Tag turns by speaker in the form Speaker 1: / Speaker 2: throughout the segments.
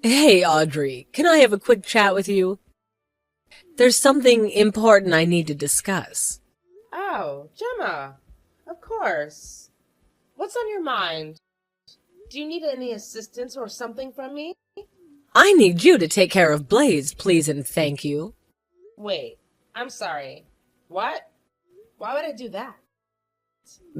Speaker 1: Hey, Audrey, can I have a quick chat with you? There's something important I need to discuss.
Speaker 2: Oh, Gemma. Of course. What's on your mind? Do you need any assistance or something from me?
Speaker 1: I need you to take care of Blaze, please and thank you.
Speaker 2: Wait, I'm sorry. What? Why would I do that?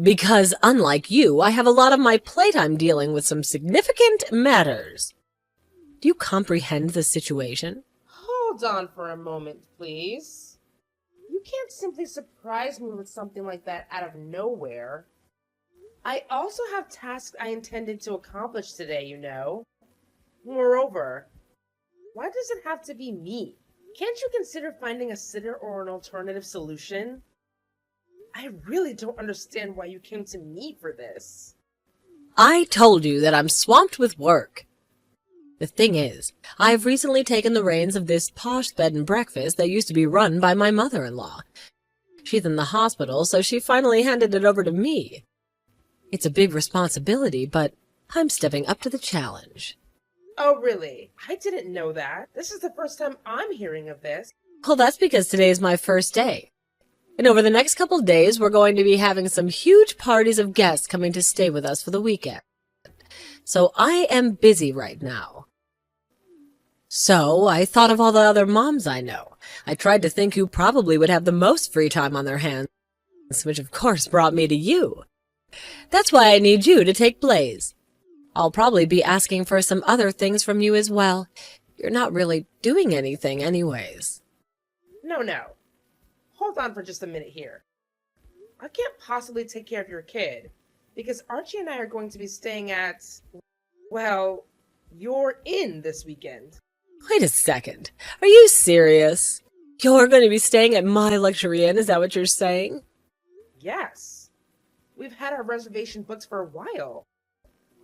Speaker 1: Because, unlike you, I have a lot of my plate I'm dealing with some significant matters. Do you comprehend the situation?
Speaker 2: Hold on for a moment, please. You can't simply surprise me with something like that out of nowhere. I also have tasks I intended to accomplish today. Moreover, why does it have to be me? Can't you consider finding a sitter or an alternative solution? I really don't understand why you came to me for this.
Speaker 1: I told you that I'm swamped with work. The thing is, I've recently taken the reins of this posh bed and breakfast that used to be run by my mother-in-law. She's in the hospital, so she finally handed it over to me. It's a big responsibility, but I'm stepping up to the challenge.
Speaker 2: Oh, really? I didn't know that. This is the first time I'm hearing of this.
Speaker 1: Well, that's because today is my first day. And over the next couple days, we're going to be having some huge parties of guests coming to stay with us for the weekend. So I am busy right now. So I thought of all the other moms I know. I tried to think who probably would have the most free time on their hands, which of course brought me to you. That's why I need you to take Blaze. I'll probably be asking for some other things from you as well. You're not really doing anything anyways.
Speaker 2: No. Hold on for just a minute here. I can't possibly take care of your kid because Archie and I are going to be staying at, well, your inn this weekend.
Speaker 1: Wait a second. Are you serious? You're going to be staying at my luxury inn, is that what you're saying?
Speaker 2: Yes. We've had our reservation booked for a while.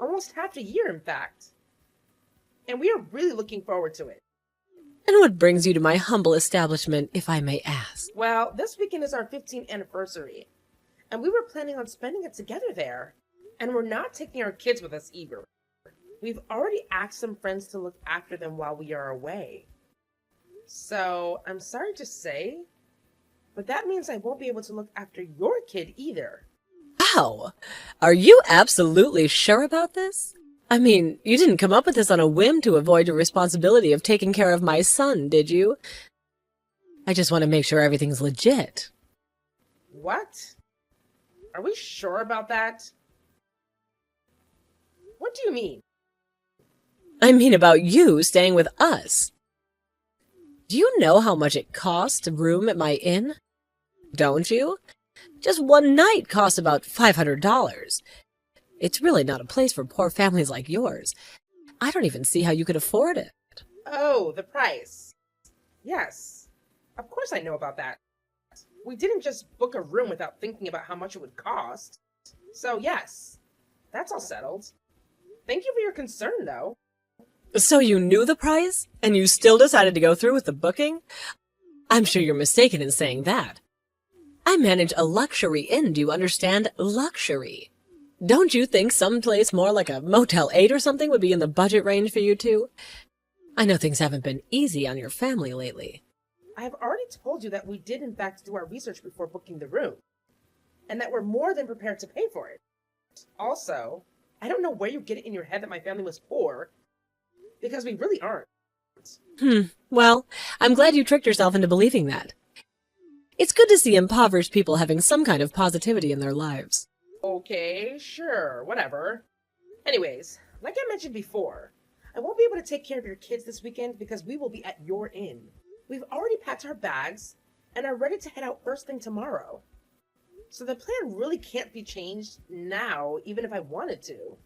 Speaker 2: Almost half a year, in fact. And we are really looking forward to it.
Speaker 1: And what brings you to my humble establishment, if I may ask?
Speaker 2: Well, this weekend is our 15th anniversary, and we were planning on spending it together there. And we're not taking our kids with us either. We've already asked some friends to look after them while we are away. So, I'm sorry to say, but that means I won't be able to look after your kid either.
Speaker 1: Wow! Are you absolutely sure about this? I mean, you didn't come up with this on a whim to avoid your responsibility of taking care of my son, did you? I just want to make sure everything's legit.
Speaker 2: What? Are we sure about that? What do you mean?
Speaker 1: I mean about you staying with us. Do you know how much it costs to room at my inn? Don't you? Just one night costs about $500. It's really not a place for poor families like yours. I don't even see how you could afford it.
Speaker 2: Oh, the price. Yes. Of course I know about that. We didn't just book a room without thinking about how much it would cost. So yes, that's all settled. Thank you for your concern, though.
Speaker 1: So you knew the price, and you still decided to go through with the booking? I'm sure you're mistaken in saying that. I manage a luxury inn, do you understand? Luxury. Don't you think someplace more like a Motel 8 or something would be in the budget range for you two? I know things haven't been easy on your family lately.
Speaker 2: I have already told you that we did in fact do our research before booking the room, and that we're more than prepared to pay for it. Also, I don't know where you get it in your head that my family was poor, because we really aren't.
Speaker 1: Well, I'm glad you tricked yourself into believing that. It's good to see impoverished people having some kind of positivity in their lives.
Speaker 2: Okay, sure, whatever. Anyways, like I mentioned before, I won't be able to take care of your kids this weekend because we will be at your inn. We've already packed our bags and are ready to head out first thing tomorrow. So the plan really can't be changed now, even if I wanted to.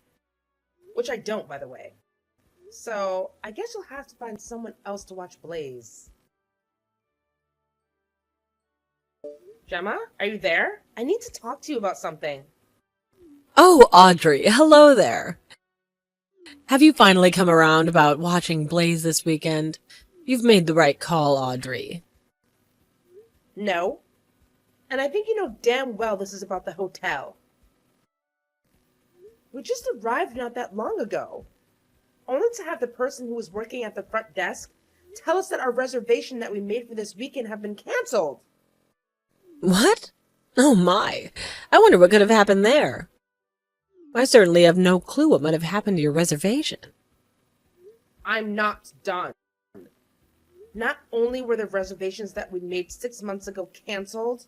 Speaker 2: Which I don't, by the way. So I guess you'll have to find someone else to watch Blaze. Gemma, are you there? I need to talk to you about something.
Speaker 1: Oh, Audrey, hello there. Have you finally come around about watching Blaze this weekend? You've made the right call, Audrey.
Speaker 2: No. And I think you know damn well this is about the hotel. We just arrived not that long ago. only to have the person who was working at the front desk tell us that our reservation that we made for this weekend have been canceled.
Speaker 1: What? Oh my. I wonder what could have happened there. I certainly have no clue what might have happened to your reservation.
Speaker 2: I'm not done. Not only were the reservations that we made 6 months ago canceled,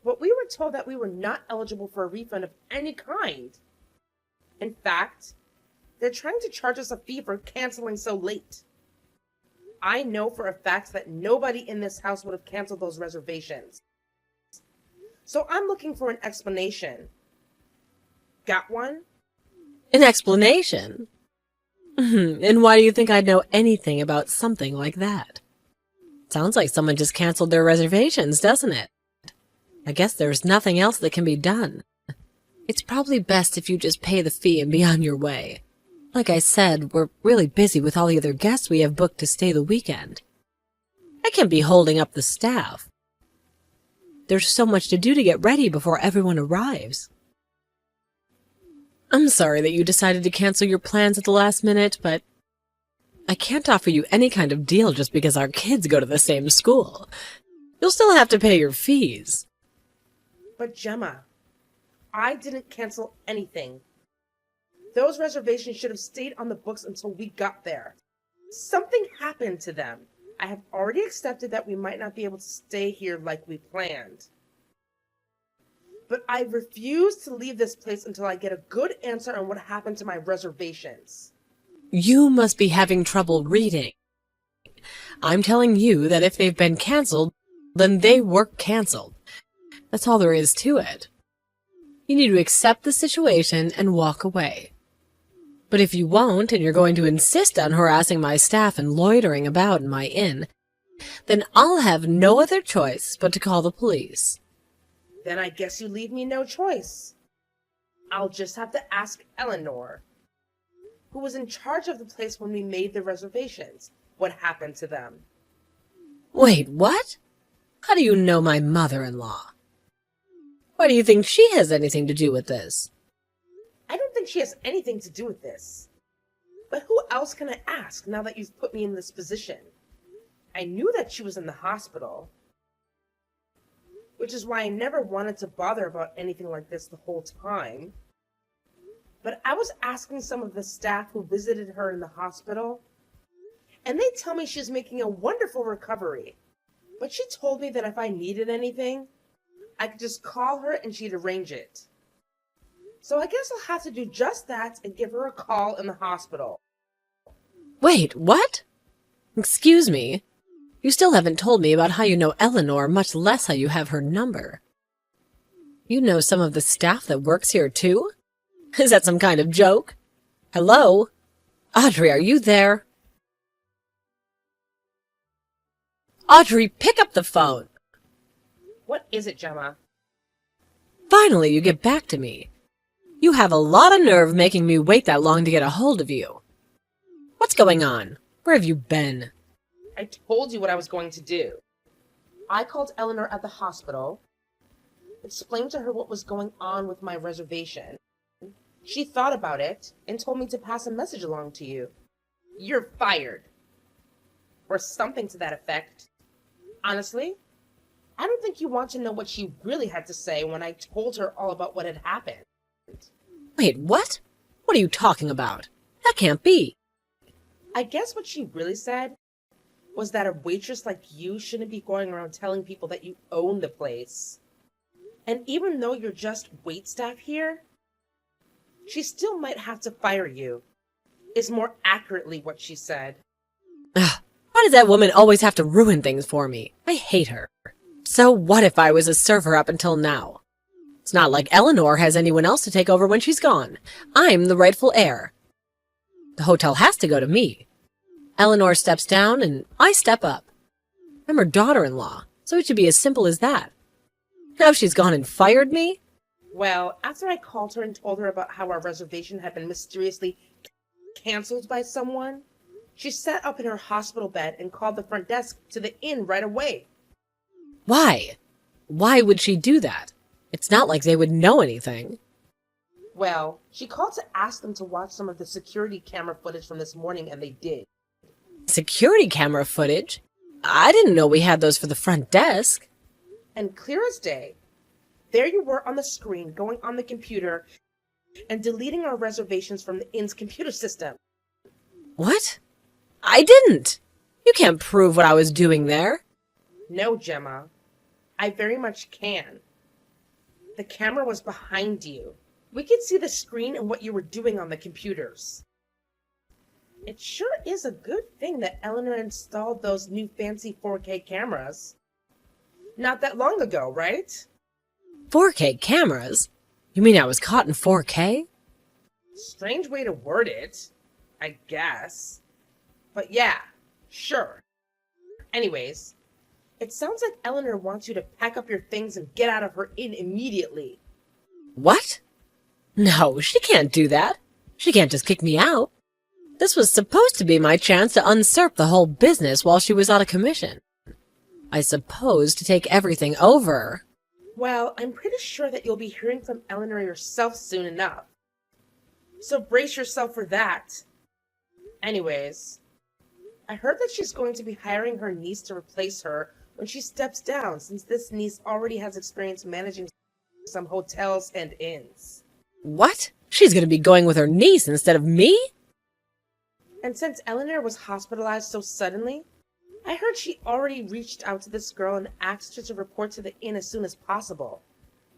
Speaker 2: but we were told that we were not eligible for a refund of any kind. In fact, they're trying to charge us a fee for canceling so late. I know for a fact that nobody in this house would have canceled those reservations. So I'm looking for an explanation. Got one?
Speaker 1: An explanation? And why do you think I'd know anything about something like that? Sounds like someone just canceled their reservations, doesn't it? I guess there's nothing else that can be done. It's probably best if you just pay the fee and be on your way. Like I said, we're really busy with all the other guests we have booked to stay the weekend. I can't be holding up the staff. There's so much to do to get ready before everyone arrives. I'm sorry that you decided to cancel your plans at the last minute, but I can't offer you any kind of deal just because our kids go to the same school. You'll still have to pay your fees.
Speaker 2: But Gemma, I didn't cancel anything. Those reservations should have stayed on the books until we got there. Something happened to them. I have already accepted that we might not be able to stay here like we planned. But I refuse to leave this place until I get a good answer on what happened to my reservations.
Speaker 1: You must be having trouble reading. I'm telling you that if they've been canceled, then they were canceled. That's all there is to it. You need to accept the situation and walk away. But if you won't, and you're going to insist on harassing my staff and loitering about in my inn, then I'll have no other choice but to call the police.
Speaker 2: Then I guess you leave me no choice. I'll just have to ask Eleanor, who was in charge of the place when we made the reservations, what happened to them.
Speaker 1: Wait, what? How do you know my mother-in-law? Why do you think she has anything to do with this?
Speaker 2: I don't think she has anything to do with this. But who else can I ask now that you've put me in this position? I knew that she was in the hospital, which is why I never wanted to bother about anything like this the whole time. But I was asking some of the staff who visited her in the hospital, and they tell me she's making a wonderful recovery. But she told me that if I needed anything, I could just call her and she'd arrange it. So I guess I'll have to do just that and give her a call in the hospital.
Speaker 1: Wait, what? Excuse me. You still haven't told me about how you know Eleanor, much less how you have her number. You know some of the staff that works here, too? Is that some kind of joke? Hello? Audrey, are you there? Audrey, pick up the phone.
Speaker 2: What is it, Gemma?
Speaker 1: Finally, you get back to me. You have a lot of nerve making me wait that long to get a hold of you. What's going on? Where have you been?
Speaker 2: I told you what I was going to do. I called Eleanor at the hospital, explained to her what was going on with my reservation. She thought about it and told me to pass a message along to you. You're fired. Or something to that effect. Honestly, I don't think you want to know what she really had to say when I told her all about what had happened.
Speaker 1: Wait, what? What are you talking about? That can't be.
Speaker 2: I guess what she really said was that a waitress like you shouldn't be going around telling people that you own the place. And even though you're just waitstaff here, she still might have to fire you, is more accurately what she said.
Speaker 1: Ugh, why does that woman always have to ruin things for me? I hate her. So what if I was a server up until now? It's not like Eleanor has anyone else to take over when she's gone. I'm the rightful heir. The hotel has to go to me. Eleanor steps down and I step up. I'm her daughter-in-law, so it should be as simple as that. Now she's gone and fired me?
Speaker 2: Well, after I called her and told her about how our reservation had been mysteriously canceled by someone, she sat up in her hospital bed and called the front desk to the inn right away.
Speaker 1: Why? Why would she do that? It's not like they would know anything.
Speaker 2: Well, she called to ask them to watch some of the security camera footage from this morning, and they did.
Speaker 1: Security camera footage? I didn't know we had those for the front desk.
Speaker 2: And clear as day, there you were on the screen, going on the computer and deleting our reservations from the inn's computer system.
Speaker 1: What? I didn't. You can't prove what I was doing there.
Speaker 2: No, Gemma. I very much can. The camera was behind you. We could see the screen and what you were doing on the computers. It sure is a good thing that Eleanor installed those new fancy 4K cameras. Not that long ago, right?
Speaker 1: 4K cameras? You mean I was caught in 4K?
Speaker 2: Strange way to word it, I guess. But yeah, sure. Anyways, it sounds like Eleanor wants you to pack up your things and get out of her inn immediately.
Speaker 1: What? No, she can't do that. She can't just kick me out. This was supposed to be my chance to usurp the whole business while she was out of commission. I suppose to take everything over.
Speaker 2: Well, I'm pretty sure that you'll be hearing from Eleanor yourself soon enough. So brace yourself for that. Anyways, I heard that she's going to be hiring her niece to replace her when she steps down, since this niece already has experience managing some hotels and inns.
Speaker 1: What? She's going to be going with her niece instead of me?
Speaker 2: And since Eleanor was hospitalized so suddenly, I heard she already reached out to this girl and asked her to report to the inn as soon as possible.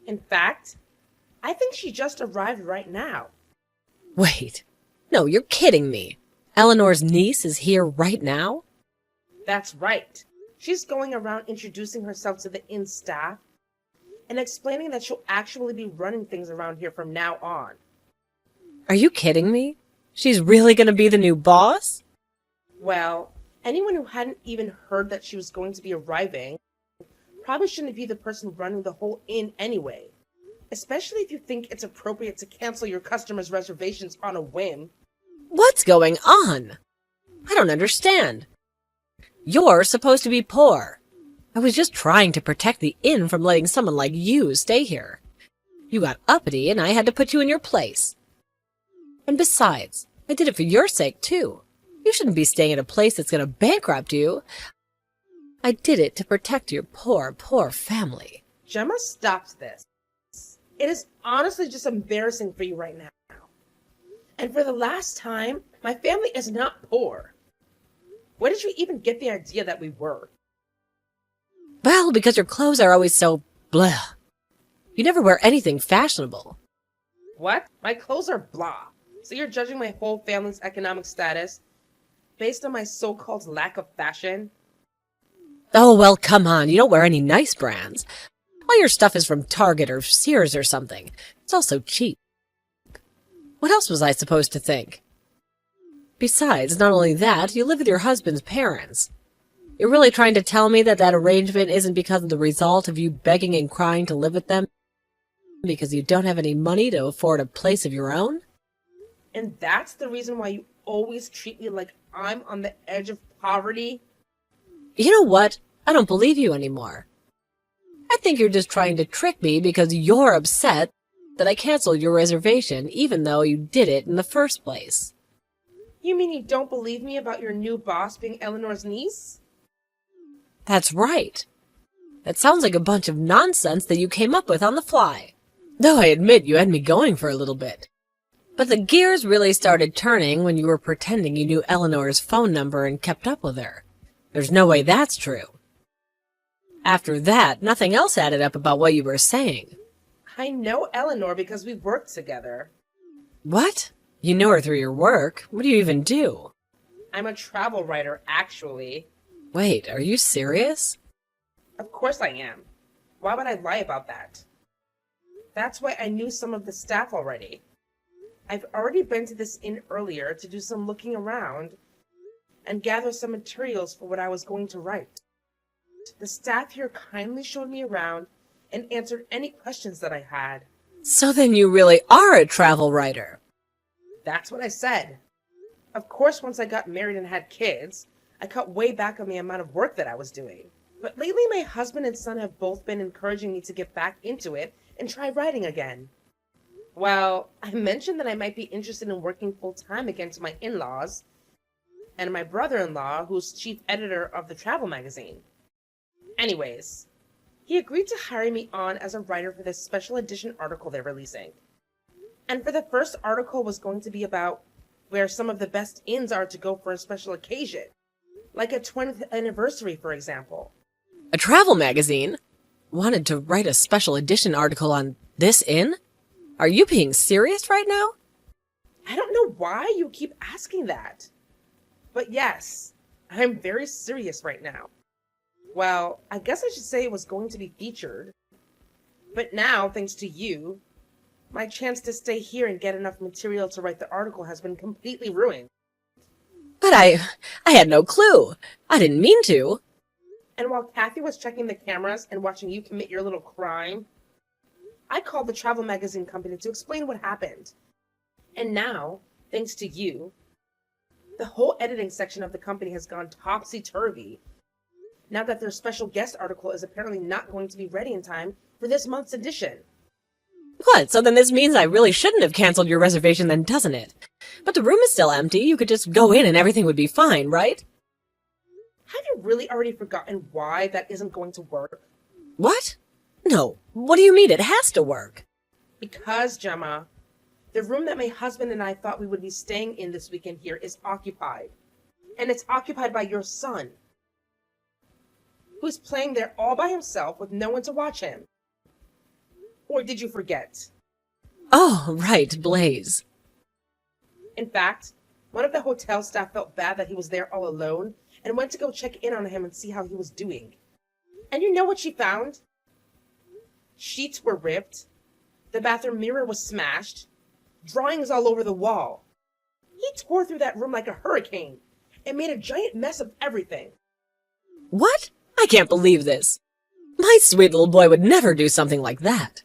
Speaker 2: In fact, I think she just arrived right now.
Speaker 1: Wait. No, you're kidding me. Eleanor's niece is here right now?
Speaker 2: That's right. She's going around introducing herself to the inn staff and explaining that she'll actually be running things around here from now on.
Speaker 1: Are you kidding me? She's really going to be the new boss?
Speaker 2: Well, anyone who hadn't even heard that she was going to be arriving probably shouldn't be the person running the whole inn anyway. Especially if you think it's appropriate to cancel your customers' reservations on a whim.
Speaker 1: What's going on? I don't understand. You're supposed to be poor. I was just trying to protect the inn from letting someone like you stay here. You got uppity and I had to put you in your place. And besides, I did it for your sake too. You shouldn't be staying at a place that's going to bankrupt you. I did it to protect your poor, poor family.
Speaker 2: Gemma, stop this. It is honestly just embarrassing for you right now. And for the last time, my family is not poor. Where did you even get the idea that we were?
Speaker 1: Well, because your clothes are always so blah. You never wear anything fashionable.
Speaker 2: What? My clothes are blah. So you're judging my whole family's economic status based on my so-called lack of fashion?
Speaker 1: Oh, well, come on. You don't wear any nice brands. All your stuff is from Target or Sears or something. It's all so cheap. What else was I supposed to think? Besides, not only that, you live with your husband's parents. You're really trying to tell me that that arrangement isn't because of the result of you begging and crying to live with them because you don't have any money to afford a place of your own?
Speaker 2: And that's the reason why you always treat me like I'm on the edge of poverty?
Speaker 1: You know what? I don't believe you anymore. I think you're just trying to trick me because you're upset that I canceled your reservation even though you did it in the first place.
Speaker 2: You mean you don't believe me about your new boss being Eleanor's niece?
Speaker 1: That's right. That sounds like a bunch of nonsense that you came up with on the fly. Though I admit you had me going for a little bit. But the gears really started turning when you were pretending you knew Eleanor's phone number and kept up with her. There's no way that's true. After that, nothing else added up about what you were saying.
Speaker 2: I know Eleanor because we worked together.
Speaker 1: What? You know her through your work? What do you even do?
Speaker 2: I'm a travel writer, actually.
Speaker 1: Wait, are you serious?
Speaker 2: Of course I am. Why would I lie about that? That's why I knew some of the staff already. I've already been to this inn earlier to do some looking around and gather some materials for what I was going to write. The staff here kindly showed me around and answered any questions that I had.
Speaker 1: So then you really are a travel writer.
Speaker 2: That's what I said. Of course, once I got married and had kids, I cut way back on the amount of work that I was doing. But lately, my husband and son have both been encouraging me to get back into it and try writing again. Well, I mentioned that I might be interested in working full-time against my in-laws and my brother-in-law, who's chief editor of the travel magazine. Anyways, he agreed to hire me on as a writer for this special edition article they're releasing. And for the first article was going to be about where some of the best inns are to go for a special occasion, like a 20th anniversary, for example.
Speaker 1: A travel magazine? Wanted to write a special edition article on this inn? Are you being serious right now?
Speaker 2: I don't know why you keep asking that. But yes, I'm very serious right now. Well, I guess I should say it was going to be featured. But now, thanks to you, my chance to stay here and get enough material to write the article has been completely ruined.
Speaker 1: But I had no clue. I didn't mean to.
Speaker 2: And while Kathy was checking the cameras and watching you commit your little crime, I called the travel magazine company to explain what happened. And now, thanks to you, the whole editing section of the company has gone topsy-turvy now that their special guest article is apparently not going to be ready in time for this month's edition.
Speaker 1: What? So then this means I really shouldn't have canceled your reservation then, doesn't it? But the room is still empty. You could just go in and everything would be fine, right?
Speaker 2: Have you really already forgotten why that isn't going to work?
Speaker 1: What? No. What do you mean it has to work?
Speaker 2: Because, Gemma, the room that my husband and I thought we would be staying in this weekend here is occupied. And it's occupied by your son, who's playing there all by himself with no one to watch him. Or did you forget?
Speaker 1: Oh, right, Blaze.
Speaker 2: In fact, one of the hotel staff felt bad that he was there all alone and went to go check in on him and see how he was doing. And you know what she found? Sheets were ripped, the bathroom mirror was smashed, drawings all over the wall. He tore through that room like a hurricane and made a giant mess of everything.
Speaker 1: What? I can't believe this. My sweet little boy would never do something like that.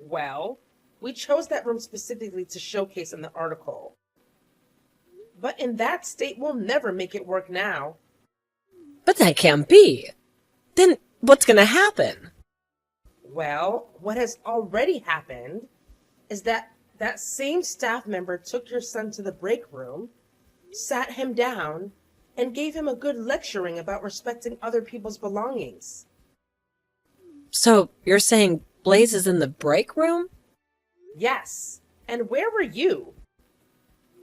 Speaker 2: Well, we chose that room specifically to showcase in the article. But in that state, we'll never make it work now.
Speaker 1: But that can't be. Then what's gonna happen?
Speaker 2: Well, what has already happened is that same staff member took your son to the break room, sat him down, and gave him a good lecturing about respecting other people's belongings.
Speaker 1: So you're saying Blaze is in the break room?
Speaker 2: Yes. And where were you?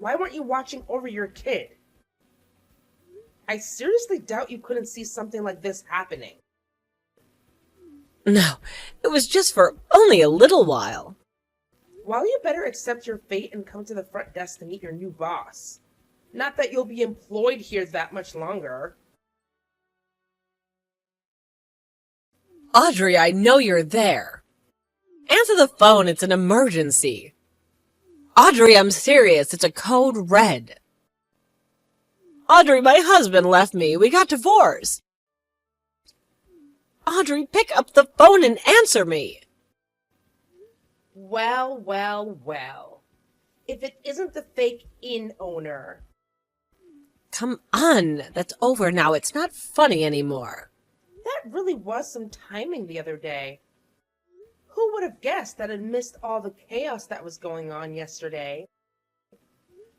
Speaker 2: Why weren't you watching over your kid? I seriously doubt you couldn't see something like this happening.
Speaker 1: No, it was just for only a little while.
Speaker 2: Well, you better accept your fate and come to the front desk to meet your new boss. Not that you'll be employed here that much longer.
Speaker 1: Audrey, I know you're there. Answer the phone, it's an emergency. Audrey, I'm serious, it's a code red. Audrey, my husband left me. We got divorced. Audrey, pick up the phone and answer me.
Speaker 2: Well, well, well. If it isn't the fake inn owner.
Speaker 1: Come on, that's over now. It's not funny anymore.
Speaker 2: That really was some timing the other day. Who would have guessed that amidst all the chaos that was going on yesterday,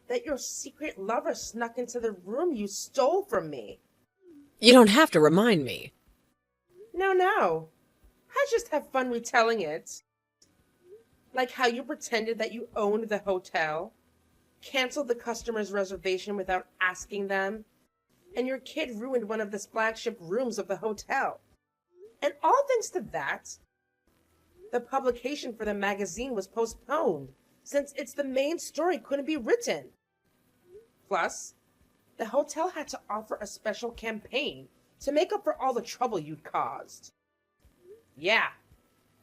Speaker 2: that your secret lover snuck into the room you stole from me?
Speaker 1: You don't have to remind me.
Speaker 2: No. I just have fun retelling it. Like how you pretended that you owned the hotel, canceled the customer's reservation without asking them, and your kid ruined one of the flagship rooms of the hotel. And all thanks to that, the publication for the magazine was postponed, since it's the main story couldn't be written. Plus, the hotel had to offer a special campaign to make up for all the trouble you'd caused. Yeah,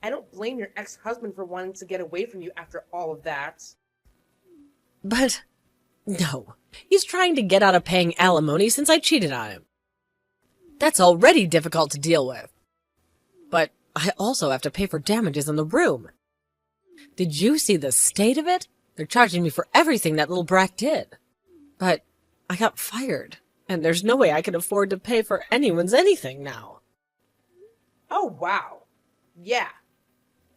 Speaker 2: I don't blame your ex-husband for wanting to get away from you after all of that.
Speaker 1: But, no, he's trying to get out of paying alimony since I cheated on him. That's already difficult to deal with. But I also have to pay for damages in the room. Did you see the state of it? They're charging me for everything that little brat did. But I got fired, and there's no way I can afford to pay for anyone's anything now.
Speaker 2: Oh, wow. Yeah,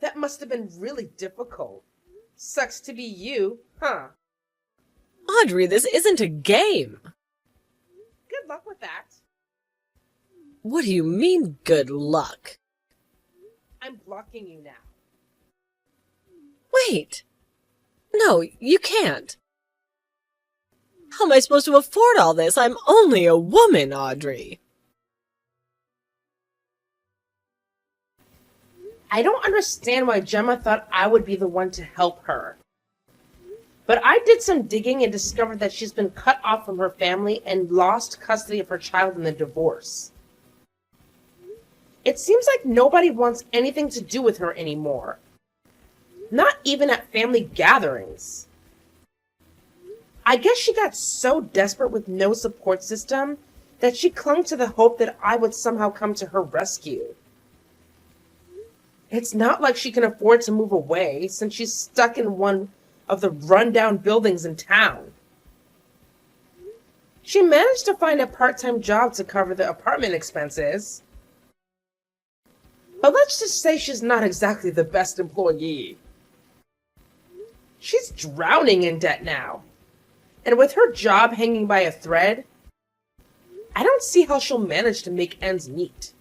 Speaker 2: that must have been really difficult. Sucks to be you, huh?
Speaker 1: Audrey, this isn't a game.
Speaker 2: Good luck with that.
Speaker 1: What do you mean, good luck?
Speaker 2: I'm blocking you now.
Speaker 1: Wait. No, you can't. How am I supposed to afford all this? I'm only a woman, Audrey.
Speaker 2: I don't understand why Gemma thought I would be the one to help her. But I did some digging and discovered that she's been cut off from her family and lost custody of her child in the divorce. It seems like nobody wants anything to do with her anymore. Not even at family gatherings. I guess she got so desperate with no support system that she clung to the hope that I would somehow come to her rescue. It's not like she can afford to move away since she's stuck in one of the rundown buildings in town. She managed to find a part-time job to cover the apartment expenses. But let's just say she's not exactly the best employee. She's drowning in debt now. And with her job hanging by a thread, I don't see how she'll manage to make ends meet.